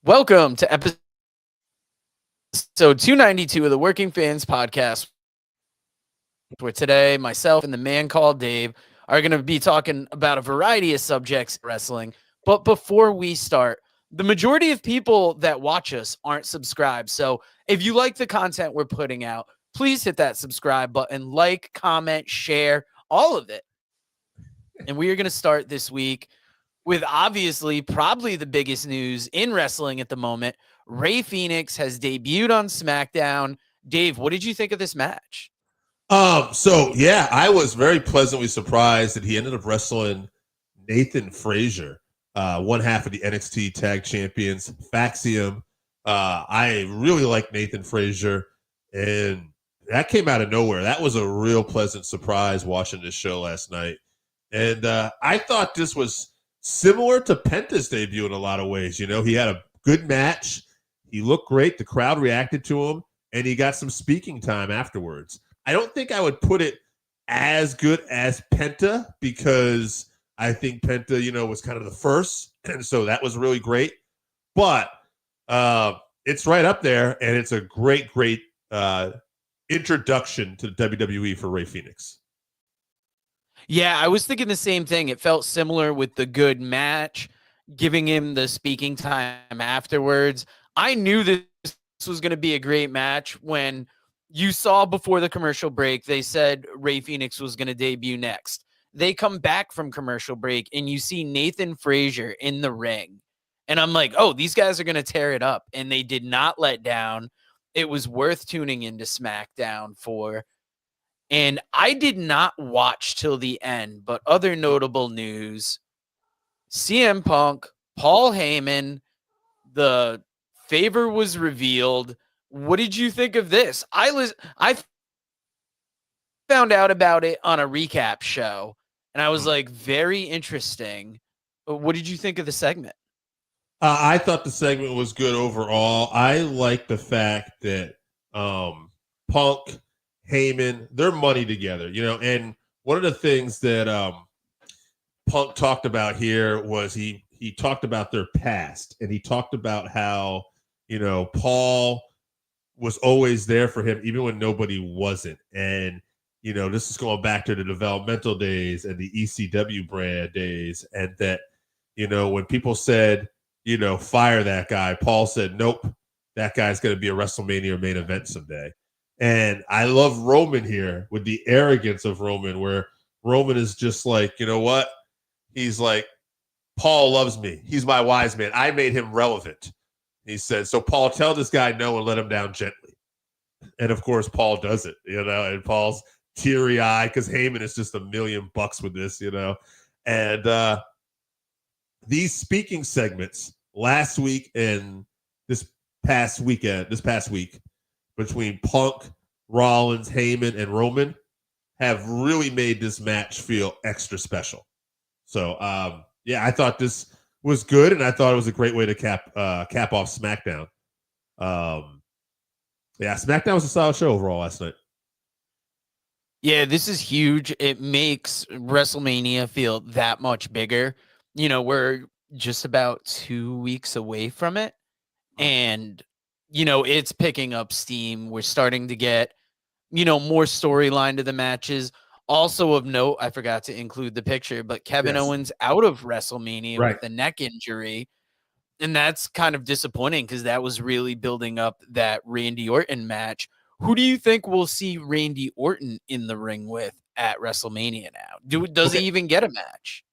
Welcome to episode 292 of the Working Fans Podcast, where today myself and the man called Dave are going to be talking about a variety of subjects in wrestling. But before we start, the majority of people that watch us aren't subscribed. So if you like the content we're putting out, please hit that subscribe button, like, comment, share, all of it. And we are going to start this week with obviously probably the biggest news in wrestling at the moment. Rey Fenix has debuted on SmackDown. Dave, what did you think of this match? I was very pleasantly surprised that he ended up wrestling Nathan Frazier, one half of the NXT Tag Champions, Faxium. I really like Nathan Frazier, and that came out of nowhere. That was a real pleasant surprise watching this show last night. And I thought this was similar to Penta's debut in a lot of ways. You know, he had a good match. He looked great. The crowd reacted to him, and he got some speaking time afterwards. I don't think I would put it as good as Penta because I think Penta, was kind of the first, and so that was really great. But it's right up there, and it's a great introduction to the WWE for Rey Fenix. Yeah, I was thinking the same thing. It felt similar with the good match, giving him the speaking time afterwards. I knew this was going to be a great match when you saw before the commercial break, they said Rey Fenix was going to debut next. They come back from commercial break and you see Nathan Frazier in the ring. And I'm like, oh, these guys are going to tear it up. And they did not let down. It was worth tuning into SmackDown for. And I did not watch till the end, but other notable news, CM Punk, Paul Heyman, the favor was revealed. What did you think of this? I found out about it on a recap show, and I was like, very interesting. What did you think of the segment? I thought the segment was good overall. I like the fact that Punk, Heyman, they're money together, and one of the things that Punk talked about here was he talked about their past, and he talked about how, Paul was always there for him even when nobody wasn't. And, this is going back to the developmental days and the ECW brand days. And that, when people said, fire that guy, Paul said, nope, that guy's going to be a WrestleMania main event someday. And I love Roman here with the arrogance of Roman, where Roman is just like, you know what? He's like, Paul loves me. He's my wise man. I made him relevant. He said, so Paul, tell this guy no and let him down gently. And of course, Paul does it, and Paul's teary-eyed because Heyman is just $1 million with this, And these speaking segments last week and this past week, between Punk, Rollins, Heyman, and Roman have really made this match feel extra special. So, I thought this was good, and I thought it was a great way to cap off SmackDown. SmackDown was a solid show overall last night. Yeah, this is huge. It makes WrestleMania feel that much bigger. We're just about 2 weeks away from it, and it's picking up steam. We're starting to get, more storyline to the matches. Also of note, I forgot to include the picture, but Kevin Owens out of WrestleMania with a neck injury. And that's kind of disappointing because that was really building up that Randy Orton match. Who do you think we'll see Randy Orton in the ring with at WrestleMania now? Does he even get a match?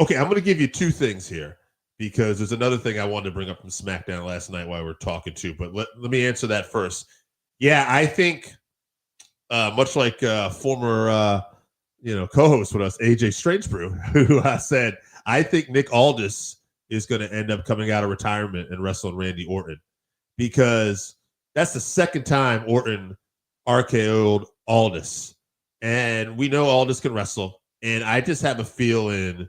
Okay, I'm going to give you two things here, because there's another thing I wanted to bring up from SmackDown last night while we're talking too. But let me answer that first. Yeah, I think much like former co-host with us, AJ Strangebrew, who said, I think Nick Aldis is going to end up coming out of retirement and wrestling Randy Orton, because that's the second time Orton RKO'd Aldis. And we know Aldis can wrestle. And I just have a feeling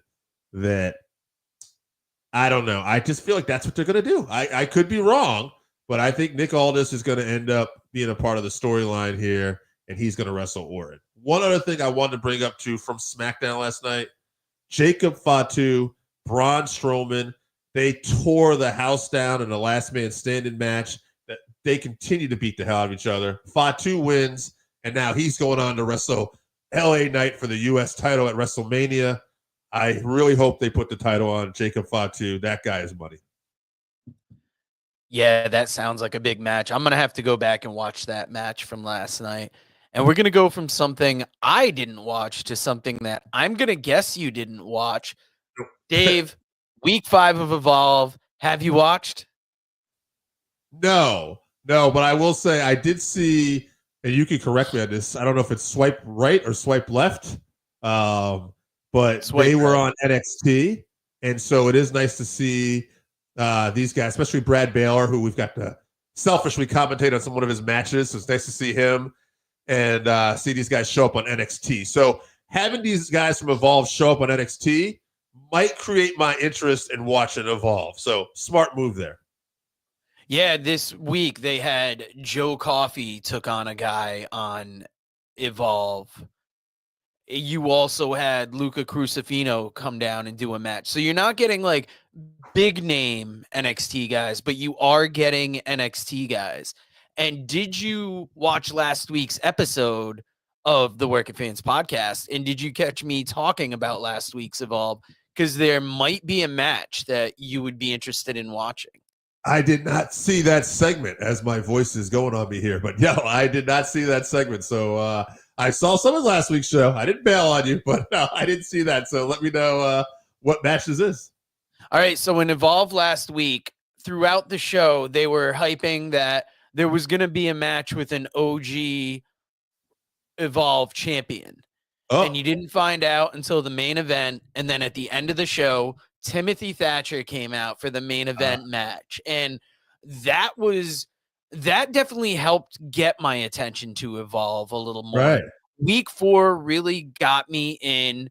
that, I don't know, I just feel like that's what they're going to do. I could be wrong, but I think Nick Aldis is going to end up being a part of the storyline here, and he's going to wrestle Orton. One other thing I wanted to bring up too from SmackDown last night, Jacob Fatu, Braun Strowman, They tore the house down in the last man standing match. That they continue to beat the hell out of each other. Fatu wins, and now he's going on to wrestle LA Knight for the U.S. title at WrestleMania. I really hope they put the title on Jacob Fatu. That guy is money. Yeah, that sounds like a big match. I'm going to have to go back and watch that match from last night. And we're going to go from something I didn't watch to something that I'm going to guess you didn't watch. Dave, week 5 of Evolve. Have you watched? No, but I will say I did see, and you can correct me on this. I don't know if it's swipe right or swipe left, but Swipe they were right. on NXT. And so it is nice to see these guys, especially Brad Baylor, who we've got to selfishly commentate on one of his matches. So it's nice to see him and see these guys show up on NXT. So having these guys from Evolve show up on NXT might create my interest in watching Evolve. So smart move there. Yeah, this week they had Joe Coffey took on a guy on Evolve. You also had Luca Crucifino come down and do a match. So you're not getting like big name NXT guys, but you are getting NXT guys. And did you watch last week's episode of the Working Fans podcast? And did you catch me talking about last week's Evolve? Because there might be a match that you would be interested in watching. I did not see that segment as my voice is going on me here, but no, I did not see that segment. So I saw some of last week's show. I didn't bail on you, but no, I didn't see that. So let me know what match this is. All right. So in Evolve last week, throughout the show, they were hyping that there was going to be a match with an OG Evolve champion. Oh. And you didn't find out until the main event. And then at the end of the show, Timothy Thatcher came out for the main event match. And that definitely helped get my attention to Evolve a little more. Right. Week 4 really got me in.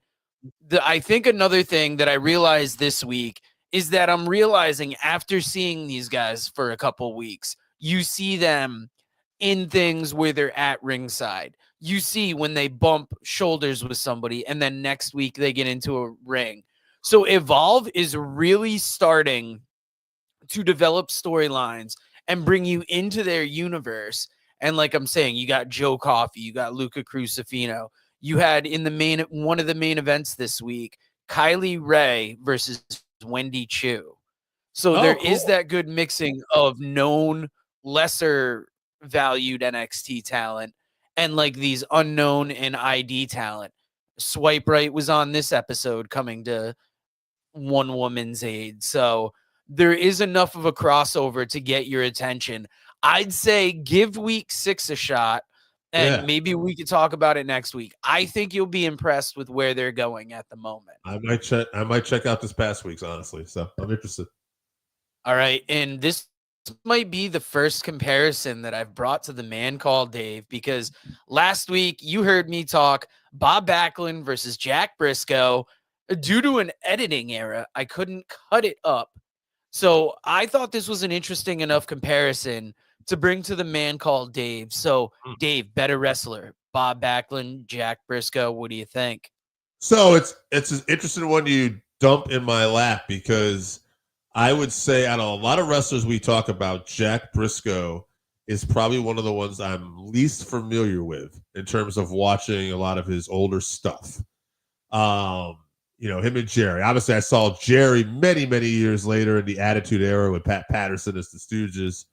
I think another thing that I realized this week is that I'm realizing after seeing these guys for a couple weeks, you see them in things where they're at ringside. You see when they bump shoulders with somebody, and then next week they get into a ring. So Evolve is really starting to develop storylines and bring you into their universe. And like I'm saying, you got Joe Coffey, you got Luca Crucifino. You had in one of the main events this week, Kylie Ray versus Wendy Chu. So there is that good mixing of known, lesser valued NXT talent and like these unknown and ID talent. Swipe Right was on this episode coming to One Woman's Aid. So there is enough of a crossover to get your attention. I'd say give week 6 a shot, and maybe we could talk about it next week. I think you'll be impressed with where they're going at the moment. I might check out this past week's, honestly. So I'm interested. All right. And this might be the first comparison that I've brought to the man called Dave, because last week you heard me talk Bob Backlund versus Jack Briscoe. Due to an editing error, I couldn't cut it up. So I thought this was an interesting enough comparison to bring to the man called Dave. So Dave, better wrestler, Bob Backlund, Jack Briscoe. What do you think? So it's an interesting one you dump in my lap, because I would say out of a lot of wrestlers we talk about, Jack Briscoe is probably one of the ones I'm least familiar with in terms of watching a lot of his older stuff. Him and Jerry. Obviously, I saw Jerry many, many years later in the Attitude Era with Pat Patterson as the Stooges.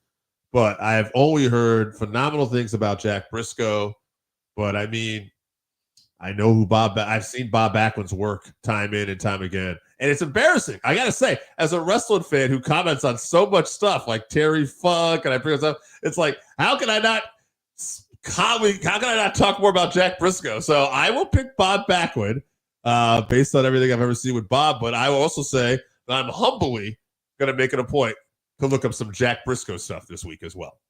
But I have only heard phenomenal things about Jack Briscoe. But I mean, I know who I've seen Bob Backlund's work time in and time again. And it's embarrassing. I got to say, as a wrestling fan who comments on so much stuff like Terry Funk, and I bring up, it's like, how can I not talk more about Jack Briscoe? So I will pick Bob Backlund based on everything I've ever seen with Bob. But I will also say that I'm humbly going to make it a point to look up some Jack Briscoe stuff this week as well.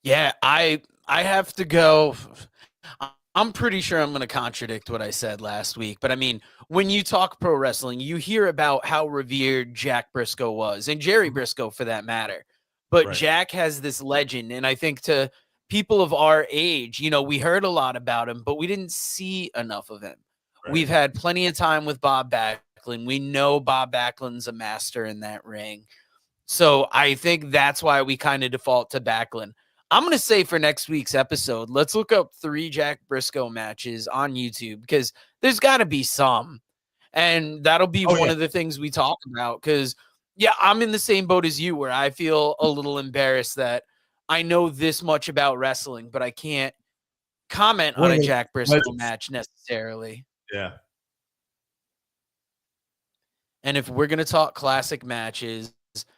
Yeah, I have to go. I'm pretty sure I'm going to contradict what I said last week. But I mean, when you talk pro wrestling, you hear about how revered Jack Briscoe was, and Jerry Briscoe for that matter. But right. Jack has this legend. And I think to people of our age, we heard a lot about him, but we didn't see enough of him. Right. We've had plenty of time with Bob Backlund. Backlund. We know Bob Backlund's a master in that ring. So I think that's why we kind of default to Backlund. I'm going to say for next week's episode, let's look up 3 Jack Briscoe matches on YouTube because there's got to be some. And that'll be one of the things we talk about because, yeah, I'm in the same boat as you where I feel a little embarrassed that I know this much about wrestling, but I can't comment on a Jack Briscoe match necessarily. Yeah. And if we're going to talk classic matches,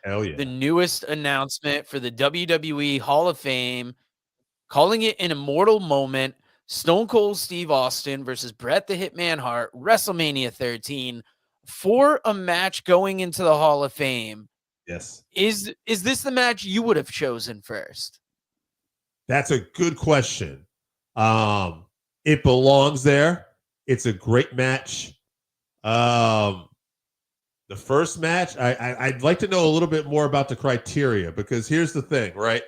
hell yeah, the newest announcement for the WWE Hall of Fame, calling it an immortal moment, Stone Cold Steve Austin versus Bret the Hitman Hart, WrestleMania 13, for a match going into the Hall of Fame. Yes. Is this the match you would have chosen first? That's a good question. It belongs there. It's a great match. The first match, I'd like to know a little bit more about the criteria because here's the thing, right?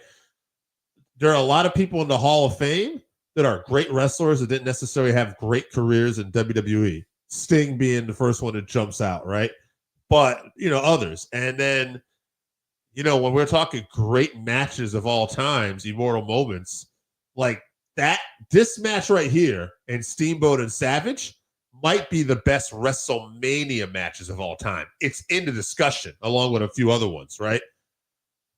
There are a lot of people in the Hall of Fame that are great wrestlers that didn't necessarily have great careers in WWE. Sting being the first one that jumps out, right? But, others. And then, when we're talking great matches of all times, immortal moments, like that, this match right here and Steamboat and Savage might be the best WrestleMania matches of all time. It's in the discussion along with a few other ones, right?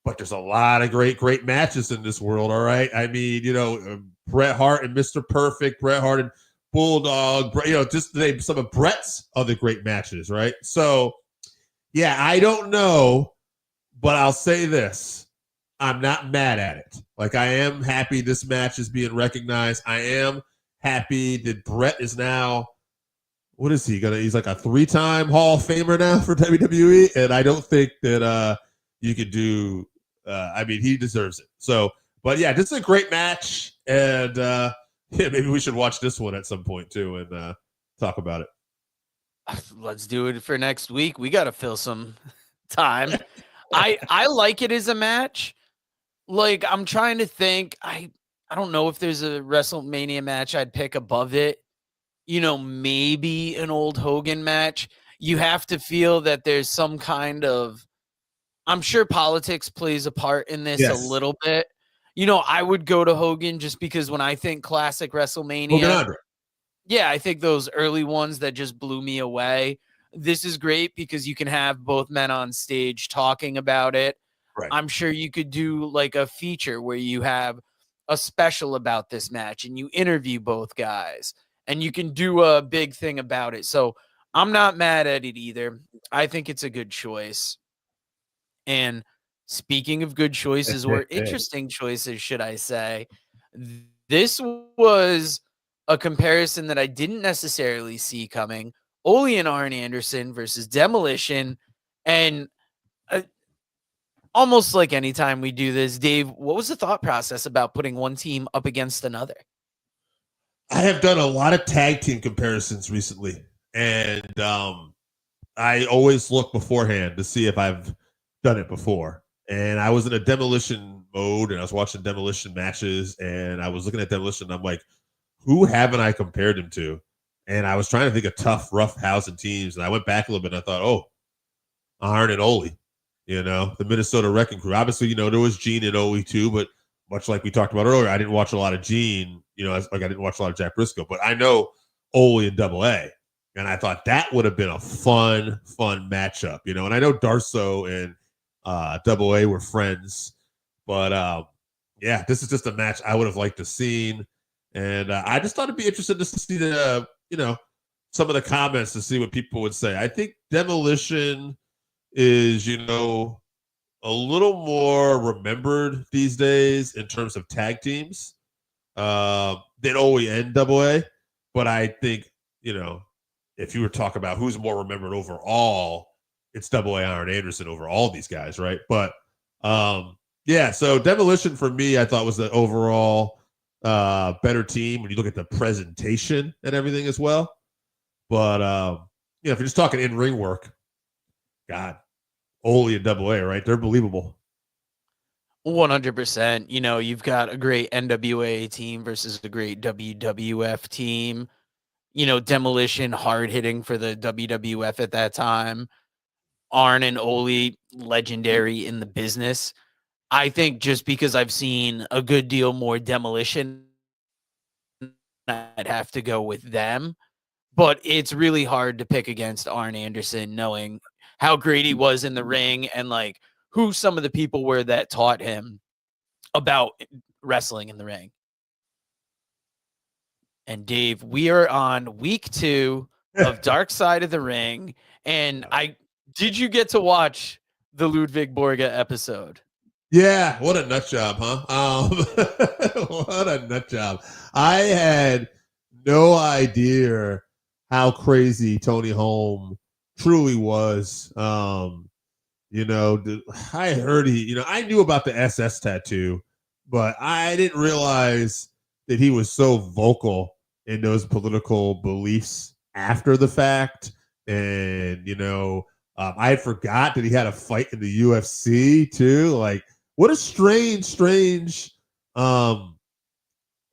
But there's a lot of great matches in this world, all right? I mean, Bret Hart and Mr. Perfect, Bret Hart and Bulldog, just to name some of Bret's other great matches, right? So, yeah, I don't know, but I'll say this. I'm not mad at it. Like, I am happy this match is being recognized. I am happy that Bret is now, what is he? He's like a 3-time Hall of Famer now for WWE, and I don't think that you could do, he deserves it. So, but yeah, this is a great match, and maybe we should watch this one at some point too and talk about it. Let's do it for next week. We got to fill some time. I like it as a match. Like, I'm trying to think. I don't know if there's a WrestleMania match I'd pick above it. Maybe an old Hogan match. You have to feel that there's some kind of, I'm sure politics plays a part in this a little bit. I would go to Hogan just because when I think classic WrestleMania, I think those early ones that just blew me away. This is great because you can have both men on stage talking about it. Right. I'm sure you could do like a feature where you have a special about this match and you interview both guys and you can do a big thing about it. So I'm not mad at it either. I think it's a good choice. And speaking of good choices or interesting choices, should I say, this was a comparison that I didn't necessarily see coming. Ole and Arn Anderson versus Demolition. And almost like anytime we do this, Dave, what was the thought process about putting one team up against another? I have done a lot of tag team comparisons recently, and I always look beforehand to see if I've done it before. And I was in a Demolition mode, and I was watching Demolition matches, and I was looking at Demolition, and I'm like, who haven't I compared him to? And I was trying to think of tough, rough housing teams, and I went back a little bit, and I thought, oh, Arn and Ole, the Minnesota Wrecking Crew. Obviously, there was Gene and Ole too, but much like we talked about earlier, I didn't watch a lot of Gene, like I didn't watch a lot of Jack Briscoe, but I know Ole and Double A. And I thought that would have been a fun matchup, and I know Darso and Double A were friends, but this is just a match I would have liked to see. And I just thought it'd be interesting to see the, some of the comments to see what people would say. I think Demolition is, a little more remembered these days in terms of tag teams than Ole and Double A. But I think, if you were talking about who's more remembered overall, it's Double A Arn Anderson over all these guys, right? But so Demolition for me, I thought was the overall better team when you look at the presentation and everything as well. But if you're just talking in-ring work, God, Ole and Double A, right? They're believable. 100%. You've got a great NWA team versus a great WWF team. Demolition hard hitting for the WWF at that time. Arn and Ole legendary in the business. I think just because I've seen a good deal more Demolition, I'd have to go with them. But it's really hard to pick against Arn Anderson, knowing how great he was in the ring and like who some of the people were that taught him about wrestling in the ring. And Dave, we are on week 2 of Dark Side of the Ring. And did you get to watch the Ludwig Borga episode? Yeah, what a nut job, huh? What a nut job. I had no idea how crazy Tony Holm truly was. I heard I knew about the SS tattoo, but I didn't realize that he was so vocal in those political beliefs after the fact. And, I had forgot that he had a fight in the UFC too. Like, what a strange career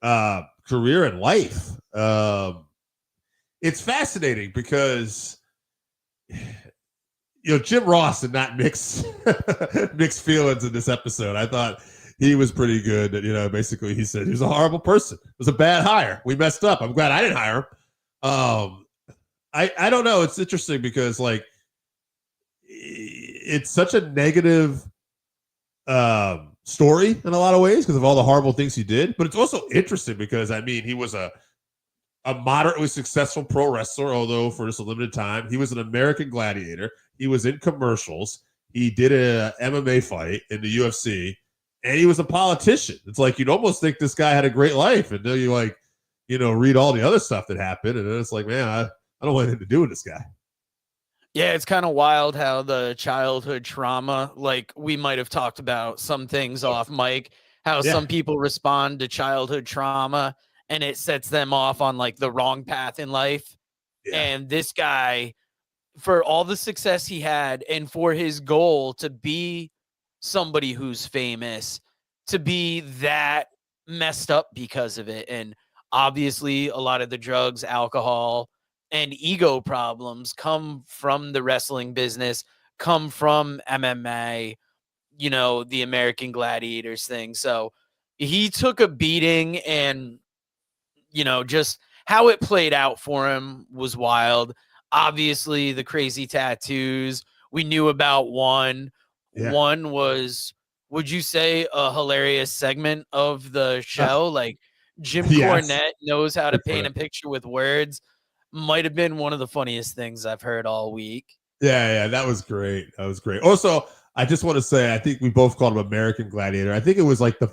in life. It's fascinating because Jim Ross did not mix feelings in this episode. I thought he was pretty good. Basically he said he was a horrible person. It was a bad hire. We messed up. I'm glad I didn't hire him. I don't know. It's interesting because like it's such a negative story in a lot of ways because of all the horrible things he did. But it's also interesting because he was a moderately successful pro wrestler, although for just a limited time. He was an American gladiator. He was in commercials. He did a MMA fight in the UFC, and he was a politician. It's like you'd almost think this guy had a great life until you read all the other stuff that happened, and then it's like, man, I don't want anything to do with this guy. Yeah, it's kind of wild how the childhood trauma, like we might have talked about some things off mic, how some people respond to childhood trauma and it sets them off on like the wrong path in life. Yeah. And this guy, for all the success he had and for his goal to be somebody who's famous, to be that messed up because of it. And obviously a lot of the drugs, alcohol, and ego problems come from the wrestling business, come from MMA, the American Gladiators thing. So he took a beating, and, just how it played out for him was wild. Obviously, the crazy tattoos, we knew about one. Yeah. One was, would you say, a hilarious segment of the show? Like Jim Cornette knows how to paint a picture with words. Might have been one of the funniest things I've heard all week. Yeah, that was great. Also, I just want to say, I think we both called him American Gladiator. I think it was like the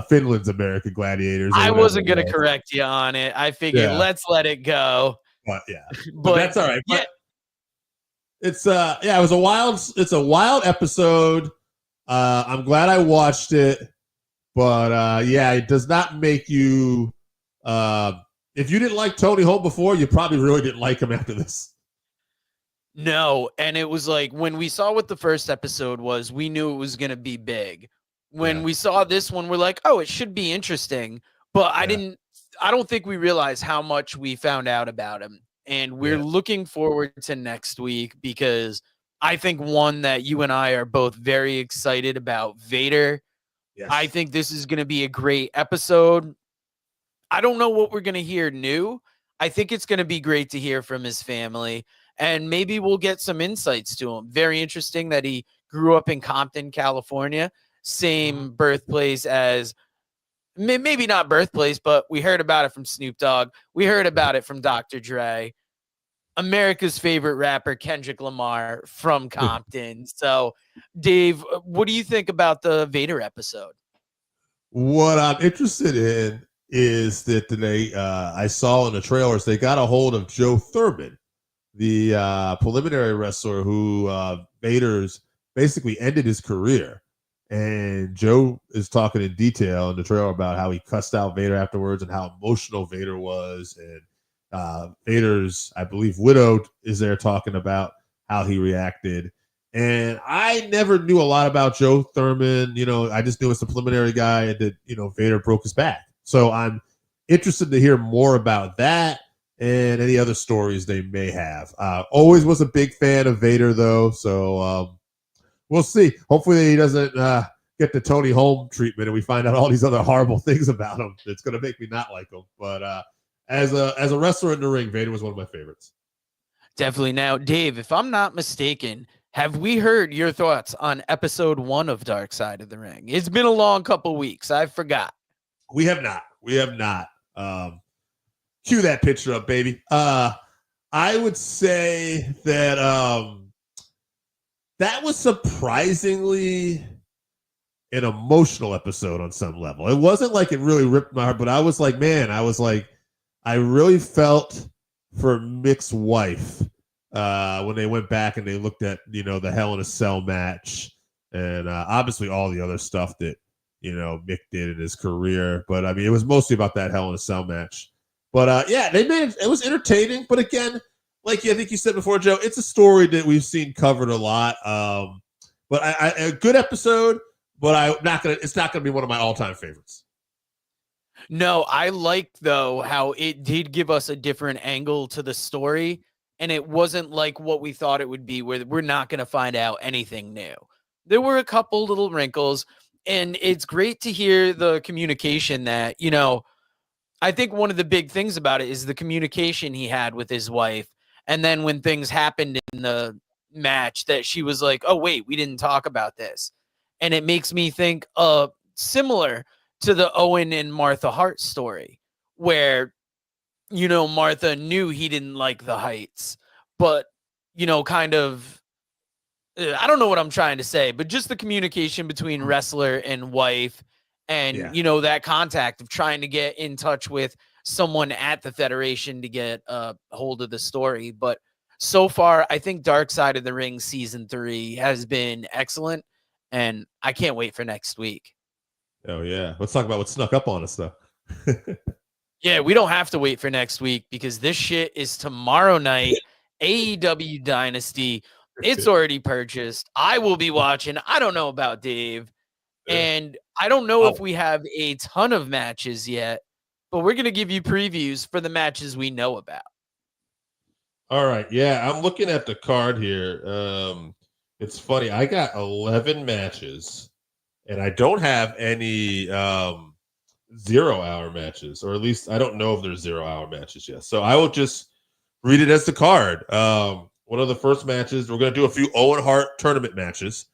Finland's American Gladiators. I wasn't going to correct you on it. I figured let's let it go. But yeah, but that's all right. But it's it's a wild episode. I'm glad I watched it, but it does not make you. If you didn't like Tony Holm before, you probably really didn't like him after this. No, and it was like when we saw what the first episode was, we knew it was going to be big. When we saw this one, we're like, oh, it should be interesting. But I don't think we realized how much we found out about him. And we're looking forward to next week because I think one that you and I are both very excited about, Vader. Yes. I think this is going to be a great episode. I don't know what we're going to hear new. I think it's going to be great to hear from his family, and maybe we'll get some insights to him. Very interesting that he grew up in Compton, California, same birthplace as, maybe not birthplace, but we heard about it from Snoop Dogg. We heard about it from Dr. Dre. America's favorite rapper, Kendrick Lamar, from Compton. So, Dave, what do you think about the Vader episode? What I'm interested in is that today I saw in the trailers they got a hold of Joe Thurman, the preliminary wrestler who Vader's basically ended his career. And Joe is talking in detail in the trailer about how he cussed out Vader afterwards and how emotional Vader was. And Vader's, I believe, widow is there talking about how he reacted. And I never knew a lot about Joe Thurman. I just knew it's a preliminary guy and that, Vader broke his back. So I'm interested to hear more about that and any other stories they may have. Always was a big fan of Vader, though, so we'll see. Hopefully he doesn't get the Tony Holm treatment and we find out all these other horrible things about him that's going to make me not like him. But as a wrestler in the ring, Vader was one of my favorites. Definitely. Now, Dave, if I'm not mistaken, have we heard your thoughts on episode 1 of Dark Side of the Ring? It's been a long couple weeks. I forgot. We have not. Cue that picture up, baby. I would say that that was surprisingly an emotional episode on some level. It wasn't like it really ripped my heart, but I was like, I really felt for Mick's wife when they went back and they looked at, the Hell in a Cell match and obviously all the other stuff that, Mick did in his career. But I mean, it was mostly about that Hell in a Cell match. But it was entertaining. But again, like I think you said before, Joe, it's a story that we've seen covered a lot. But a good episode, but it's not gonna be one of my all-time favorites. No, I liked, though, how it did give us a different angle to the story, and it wasn't like what we thought it would be, where we're not going to find out anything new. There were a couple little wrinkles, and it's great to hear the communication that, I think one of the big things about it is the communication he had with his wife, and then when things happened in the match that she was like, oh, wait, we didn't talk about this. And it makes me think similar to the Owen and Martha Hart story, where, Martha knew he didn't like the heights, but, kind of, I don't know what I'm trying to say, but just the communication between wrestler and wife and, that contact of trying to get in touch with someone at the Federation to get a hold of the story. But so far, I think Dark Side of the Ring season 3 has been excellent, and I can't wait for next week. Oh, yeah. Let's talk about what snuck up on us, though. Yeah, we don't have to wait for next week because this shit is tomorrow night. AEW Dynasty. It's already purchased. I will be watching. I don't know about Dave. And I don't know if we have a ton of matches yet, but we're going to give you previews for the matches we know about. All right. Yeah, I'm looking at the card here. It's funny. I got 11 matches. And I don't have any 0-hour matches, or at least I don't know if there's 0-hour matches yet. So I will just read it as the card. One of the first matches, we're going to do a few Owen Hart tournament matches.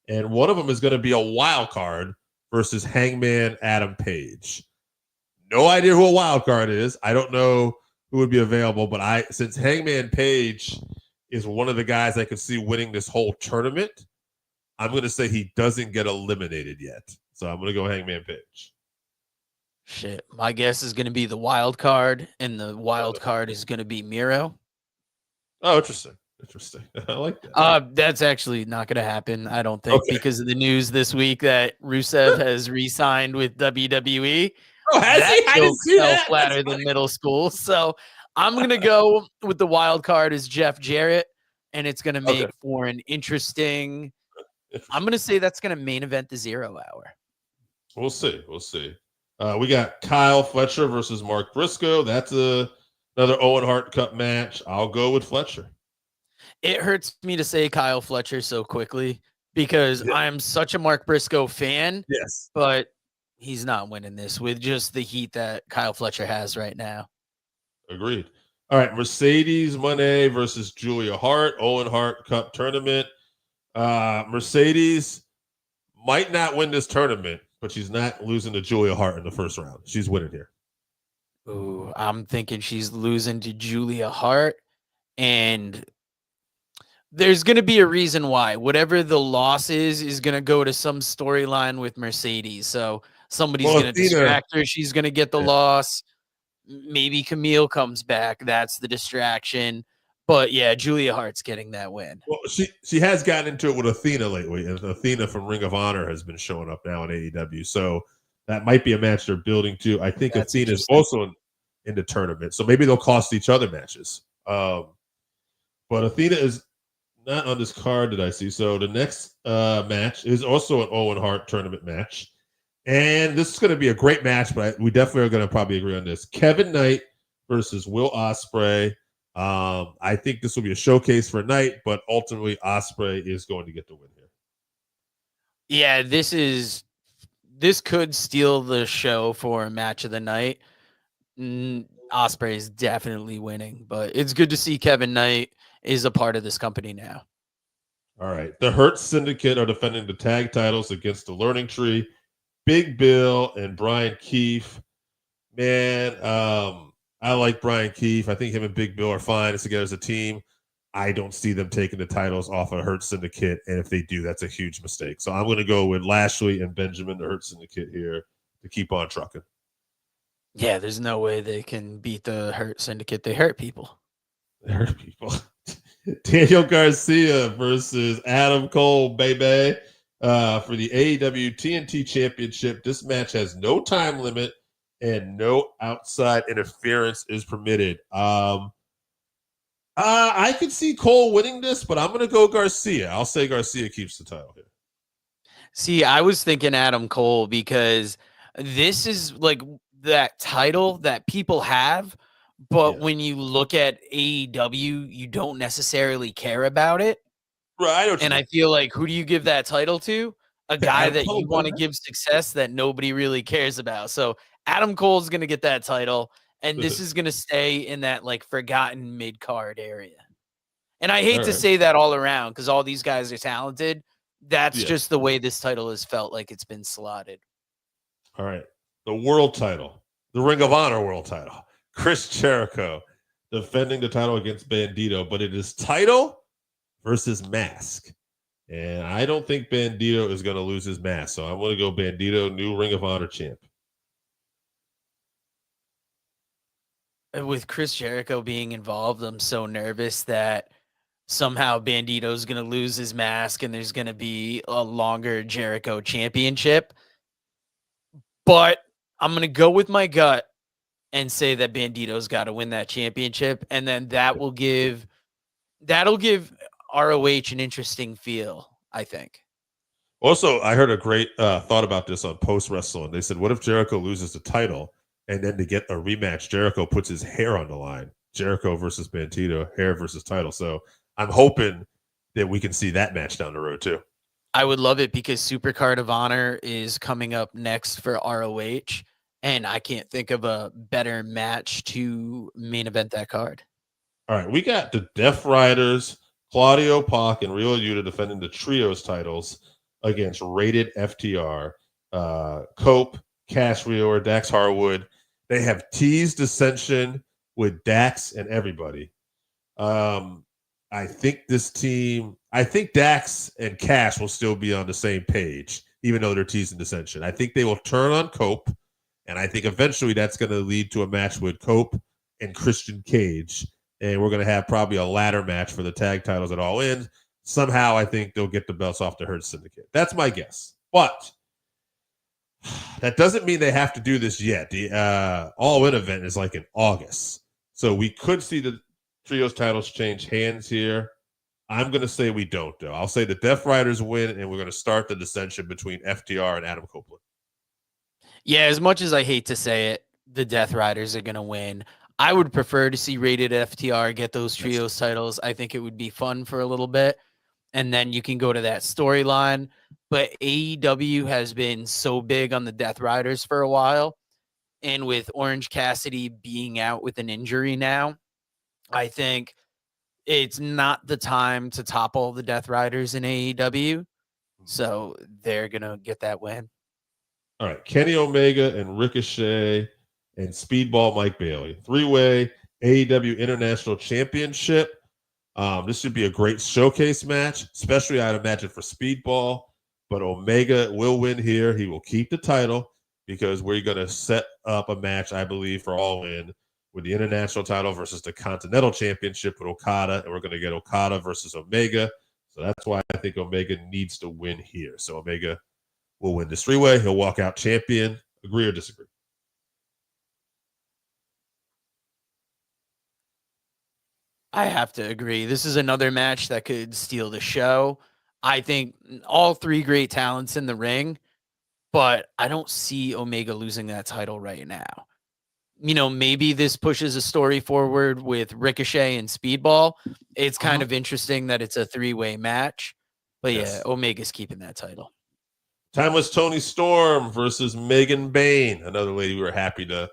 And one of them is going to be a wild card versus Hangman Adam Page. No idea who a wild card is. I don't know who would be available, but since Hangman Page is one of the guys I could see winning this whole tournament, I'm going to say he doesn't get eliminated yet. So I'm going to go Hangman Page. Shit. My guess is going to be the wild card, and the wild card is going to be Miro. Oh, interesting. I like that. That's actually not going to happen, I don't think, because of the news this week that Rusev has re-signed with WWE. Oh, has he? I didn't see that. Flatter than middle school. So I'm going to go with the wild card as Jeff Jarrett, and it's going to make for an interesting... I'm going to say that's going to main event the 0 hour. We'll see. We got Kyle Fletcher versus Mark Briscoe. That's another Owen Hart Cup match. I'll go with Fletcher. It hurts me to say Kyle Fletcher so quickly because I'm such a Mark Briscoe fan. Yes. But he's not winning this with just the heat that Kyle Fletcher has right now. Agreed. All right. Mercedes Moné versus Julia Hart. Owen Hart Cup tournament. Mercedes might not win this tournament, but she's not losing to Julia Hart in the first round. She's winning here. Ooh, I'm thinking she's losing to Julia Hart, and there's going to be a reason why. Whatever the loss is going to go to some storyline with Mercedes. So somebody's going to distract her. She's going to get the loss. Maybe Camille comes back. That's the distraction. But yeah, Julia Hart's getting that win. Well, she has gotten into it with Athena lately, and Athena from Ring of Honor has been showing up now in AEW. So that might be a match they're building to. I think Athena is also in the tournament, so maybe they'll cost each other matches. But Athena is not on this card that I see. So the next match is also an Owen Hart tournament match. And this is going to be a great match, but we definitely are going to probably agree on this. Kevin Knight versus Will Ospreay. I think this will be a showcase for Knight, but ultimately Ospreay is going to get the win here. Yeah, this could steal the show for match of the night. Osprey is definitely winning, but it's good to see Kevin Knight is a part of this company now. All right. The Hurt Syndicate are defending the tag titles against the Learning Tree. Big Bill and Brian Keefe. Man, I like Brian Keefe. I think him and Big Bill are fine together as a team. I don't see them taking the titles off of Hurt Syndicate, and if they do, that's a huge mistake. So I'm going to go with Lashley and Benjamin, the Hurt Syndicate here, to keep on trucking. Yeah, there's no way they can beat the Hurt Syndicate. They hurt people. They hurt people. Daniel Garcia versus Adam Cole, baby, for the AEW TNT Championship. This match has no time limit and no outside interference is permitted. I could see Cole winning this, but I'm going to go Garcia. I'll say Garcia keeps the title here. See, I was thinking Adam Cole because this is like that title that people have, but when you look at AEW, you don't necessarily care about it. Right. And I feel like who do you give that title to? A guy Adam that Cole, you want to man. give success that nobody really cares about. So Adam Cole's going to get that title, and this is going to stay in that like forgotten mid card area. And I hate to say that all around because all these guys are talented. That's just the way this title has felt like it's been slotted. All right. The world title, the Ring of Honor world title. Chris Jericho defending the title against Bandito, but it is title versus mask. And I don't think Bandito is going to lose his mask. So I'm going to go Bandito, new Ring of Honor champ. With Chris Jericho being involved, I'm so nervous that somehow Bandito's going to lose his mask and there's going to be a longer Jericho championship. But I'm going to go with my gut and say that Bandito's got to win that championship. And then that'll give ROH an interesting feel, I think. Also, I heard a great thought about this on Post Wrestling. They said, what if Jericho loses the title and then to get a rematch, Jericho puts his hair on the line? Jericho versus Bandito, hair versus title. So I'm hoping that we can see that match down the road too. I would love it because Supercard of Honor is coming up next for ROH, and I can't think of a better match to main event that card. All right, we got the Death Riders, Claudio Pac and Rio Yuta defending the trios titles against Rated FTR, Cope, Cash Wheeler, Dax Harwood. They have teased dissension with Dax and everybody. I think Dax and Cash will still be on the same page, even though they're teasing dissension. I think they will turn on Cope, and I think eventually that's going to lead to a match with Cope and Christian Cage. And we're going to have probably a ladder match for the tag titles at All In. Somehow I think they'll get the belts off the Hurt Syndicate. That's my guess. But that doesn't mean they have to do this yet. The All In event is like in August. So we could see the trios titles change hands here. I'm going to say we don't, though. I'll say the Death Riders win, and we're going to start the dissension between FTR and Adam Copeland. Yeah, as much as I hate to say it, the Death Riders are going to win. I would prefer to see Rated FTR get those trios titles. I think it would be fun for a little bit. And then you can go to that storyline. But AEW has been so big on the Death Riders for a while. And with Orange Cassidy being out with an injury now, I think it's not the time to topple the Death Riders in AEW. So they're going to get that win. All right. Kenny Omega and Ricochet and Speedball Mike Bailey. 3-way AEW International Championship. This should be a great showcase match, especially I'd imagine for Speedball. But Omega will win here. He will keep the title because we're going to set up a match, I believe, for All In with the International title versus the Continental Championship with Okada. And we're going to get Okada versus Omega. So that's why I think Omega needs to win here. So Omega will win this 3-way. He'll walk out champion. Agree or disagree? I have to agree. This is another match that could steal the show. I think all three great talents in the ring. but I don't see Omega losing that title right now. Maybe this pushes a story forward with Ricochet and Speedball. It's kind of interesting that it's a three-way match. But yeah, Omega's keeping that title. Timeless Tony Storm versus Megan Bayne, another lady we were happy to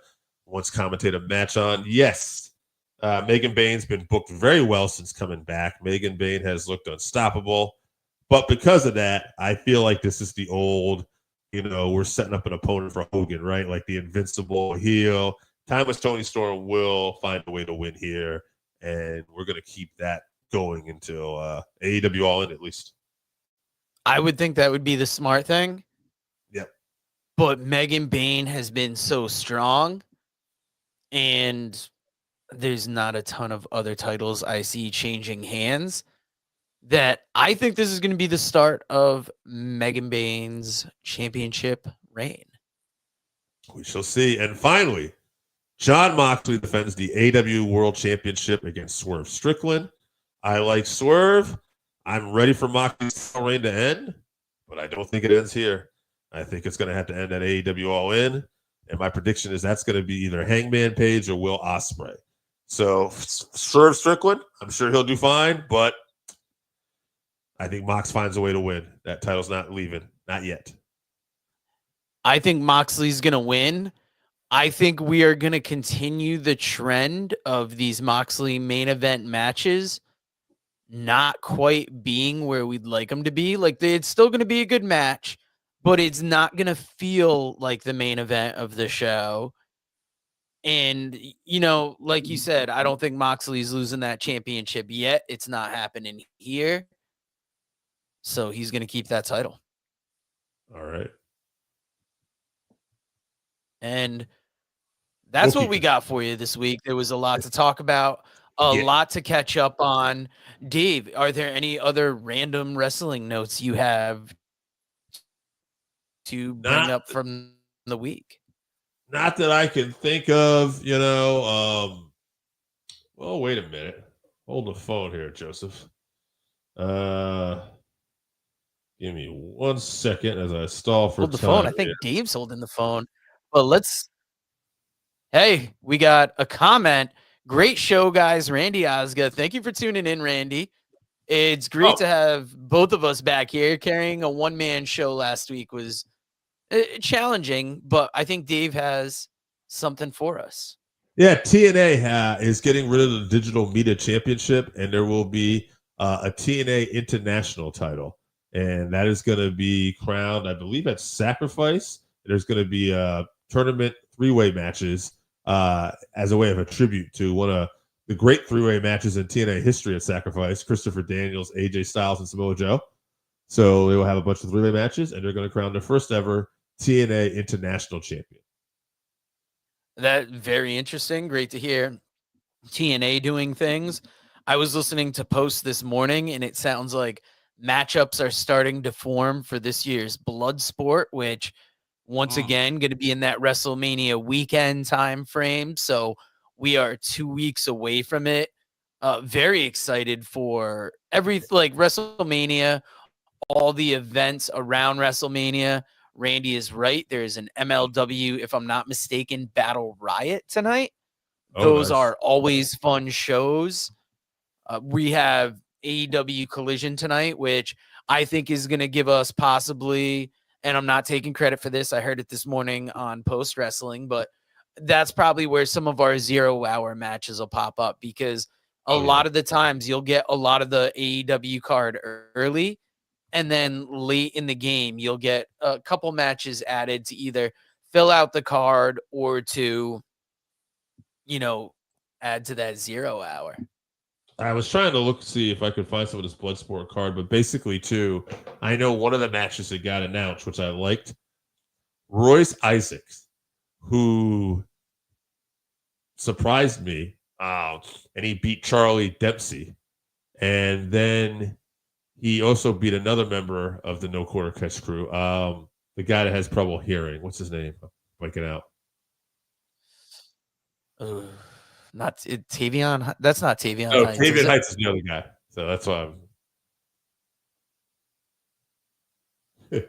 once commentate a match on. Yes, Megan Bayne's been booked very well since coming back. Megan Bayne has looked unstoppable. But because of that, I feel like this is the old, we're setting up an opponent for Hogan, right? Like the invincible heel. Timeless Tony Storm will find a way to win here, and we're going to keep that going until AEW All In at least. I would think that would be the smart thing. Yep. But Megan Bayne has been so strong, and there's not a ton of other titles I see changing hands, that I think this is going to be the start of Megan Bayne's championship reign. We shall see. And finally, Jon Moxley defends the AEW World Championship against Swerve Strickland. I like Swerve. I'm ready for Moxley's reign to end, but I don't think it ends here. I think it's going to have to end at AEW All In. And my prediction is that's going to be either Hangman Page or Will Ospreay. So Swerve Strickland, I'm sure he'll do fine, but I think Mox finds a way to win. That title's not leaving. Not yet. I think Moxley's going to win. I think we are going to continue the trend of these Moxley main event matches not quite being where we'd like them to be. Like, it's still going to be a good match, but it's not going to feel like the main event of the show. And, like you said, I don't think Moxley's losing that championship yet. It's not happening here. So he's going to keep that title. All right. And that's what we got for you this week. There was a lot to talk about, a lot to catch up on. Dave, are there any other random wrestling notes you have to bring up from the week? Not that I can think of, well, wait a minute. Hold the phone here, Joseph. Give me 1 second as I stall for Hold the time. phone. I think Dave's holding the phone. But hey, we got a comment. Great show, guys. Randy Osga. Thank you for tuning in, Randy. It's great to have both of us back here. Carrying a one-man show last week was challenging, but I think Dave has something for us. Yeah, TNA is getting rid of the Digital Media Championship, and there will be a TNA International title. And that is going to be crowned, I believe, at Sacrifice. There's going to be tournament three-way matches as a way of a tribute to one of the great three-way matches in TNA history at Sacrifice, Christopher Daniels, AJ Styles, and Samoa Joe. So they will have a bunch of three-way matches, and they're going to crown their first ever TNA International Champion. That very interesting. Great to hear TNA doing things. I was listening to posts this morning, and it sounds like matchups are starting to form for this year's Bloodsport, which once again going to be in that WrestleMania weekend time frame. So we are 2 weeks away from it. Very excited for WrestleMania, all the events around WrestleMania. Randy is right. There is an MLW, if I'm not mistaken, Battle Riot tonight. Those are always fun shows. We have AEW Collision tonight, which I think is going to give us possibly, and I'm not taking credit for this, I heard it this morning on Post Wrestling, but that's probably where some of our 0 hour matches will pop up, because a lot of the times you'll get a lot of the AEW card early, and then late in the game, you'll get a couple matches added to either fill out the card or to, add to that 0 hour. I was trying to see if I could find some of this Bloodsport card, but basically, too, I know one of the matches that got announced, which I liked, Royce Isaacs, who surprised me, and he beat Charlie Dempsey, and then he also beat another member of the No Quarter Catch crew, the guy that has trouble hearing. What's his name? I'm blanking out. Not Tavion. That's not Tavion. No, Tavion Heights is the other guy. So that's why I'm.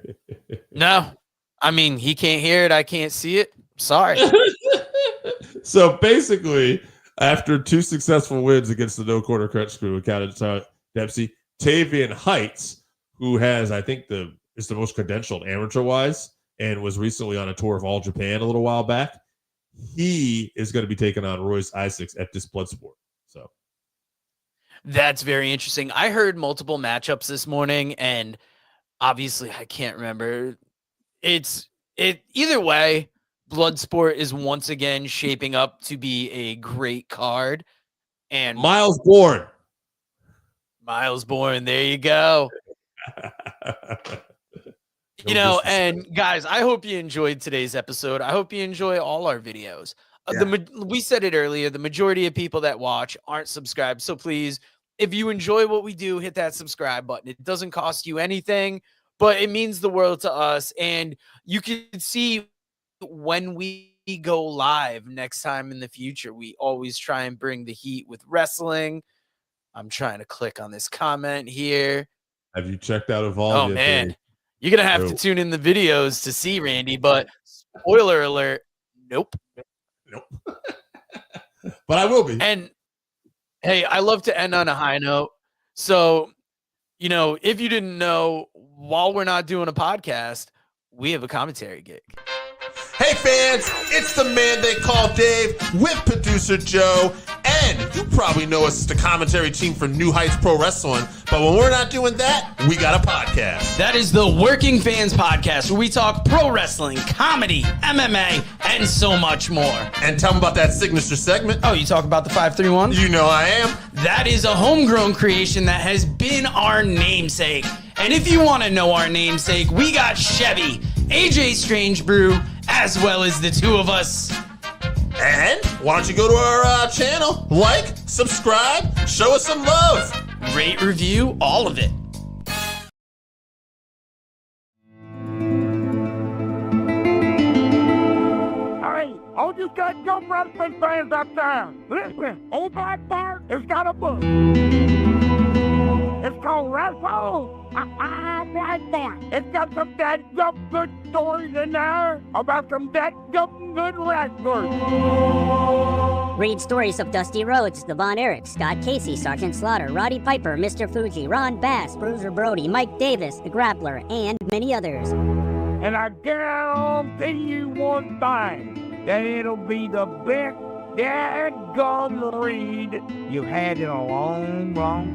No. I mean, he can't hear it. I can't see it. Sorry. So basically, after 2 successful wins against the No Quarter Crutch crew, accounted Dempsey, Tavian Heights, who has, I think, is the most credentialed amateur-wise, and was recently on a tour of All Japan a little while back. He is going to be taking on Royce Isaacs at this Bloodsport. So that's very interesting. I heard multiple matchups this morning, and obviously I can't remember. Either way, Bloodsport is once again shaping up to be a great card. And Miles Bourne, there you go. And guys, I hope you enjoyed today's episode. I hope you enjoy all our videos. We said it earlier, the majority of people that watch aren't subscribed. So please, if you enjoy what we do, hit that subscribe button. It doesn't cost you anything, but it means the world to us. And you can see when we go live next time in the future, we always try and bring the heat with wrestling. I'm trying to click on this comment here. Have you checked out Evolve? Oh, man. You're going to have to tune in the videos to see Randy, but spoiler alert, nope. But I will be. And hey, I love to end on a high note. So, if you didn't know, while we're not doing a podcast, we have a commentary gig. Hey fans, it's the man they call Dave with producer Joe, and you probably know us as the commentary team for New Heights Pro Wrestling, but when we're not doing that, we got a podcast. That is the Working Fans Podcast, where we talk pro wrestling, comedy, MMA, and so much more. And tell them about that signature segment. Oh, you talk about the 531? You know I am. That is a homegrown creation that has been our namesake. And if you want to know our namesake, we got Chevy, AJ Strange Brew, as well as the two of us. And why don't you go to our channel, like, subscribe, show us some love. Rate, review, all of it. Hey, all you got young wrestling fans out there, listen, Old Black Bart has got a book. It's called Wrestle. Right there. It's got some dead good stories in there about some dead good wrestlers. Read stories of Dusty Rhodes, the Von Erich, Scott Casey, Sergeant Slaughter, Roddy Piper, Mr. Fuji, Ron Bass, Bruiser Brody, Mike Davis, the Grappler, and many others. And I guarantee you one thing, that it'll be the best dadgum read you've had in a long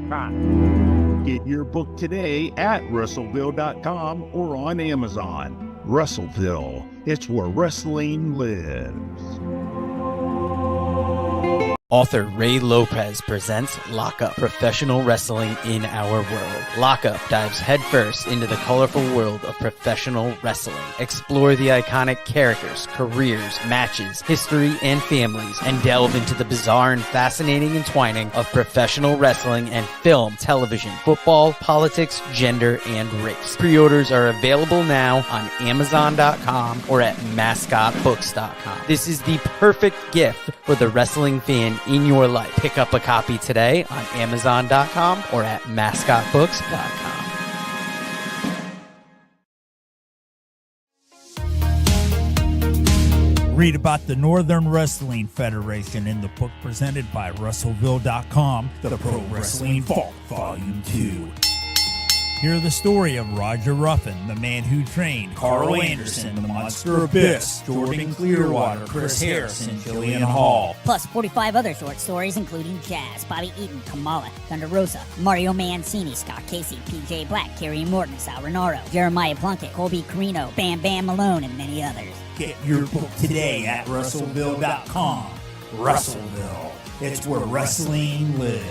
time. Get your book today at Russellville.com or on Amazon. Russellville, it's where wrestling lives. Author Ray Lopez presents Lockup, professional wrestling in our world. Lockup dives headfirst into the colorful world of professional wrestling. Explore the iconic characters, careers, matches, history, and families, and delve into the bizarre and fascinating entwining of professional wrestling and film, television, football, politics, gender, and race. Pre-orders are available now on Amazon.com or at MascotBooks.com. This is the perfect gift for the wrestling fan in your life. Pick up a copy today on Amazon.com or at MascotBooks.com. Read about the Northern Wrestling Federation in the book presented by Russellville.com, The Pro Wrestling Vault, Volume 2. Hear the story of Roger Ruffin, the man who trained Carl Anderson, the Monster Abyss, Jordan Clearwater, Chris Harris, and Jillian Hall. Plus 45 other short stories, including Jazz, Bobby Eaton, Kamala, Thunder Rosa, Mario Mancini, Scott Casey, PJ Black, Kerry Morton, Sal Renaro, Jeremiah Plunkett, Colby Carino, Bam Bam Malone, and many others. Get your book today at Russellville.com. Russellville, it's where wrestling lives.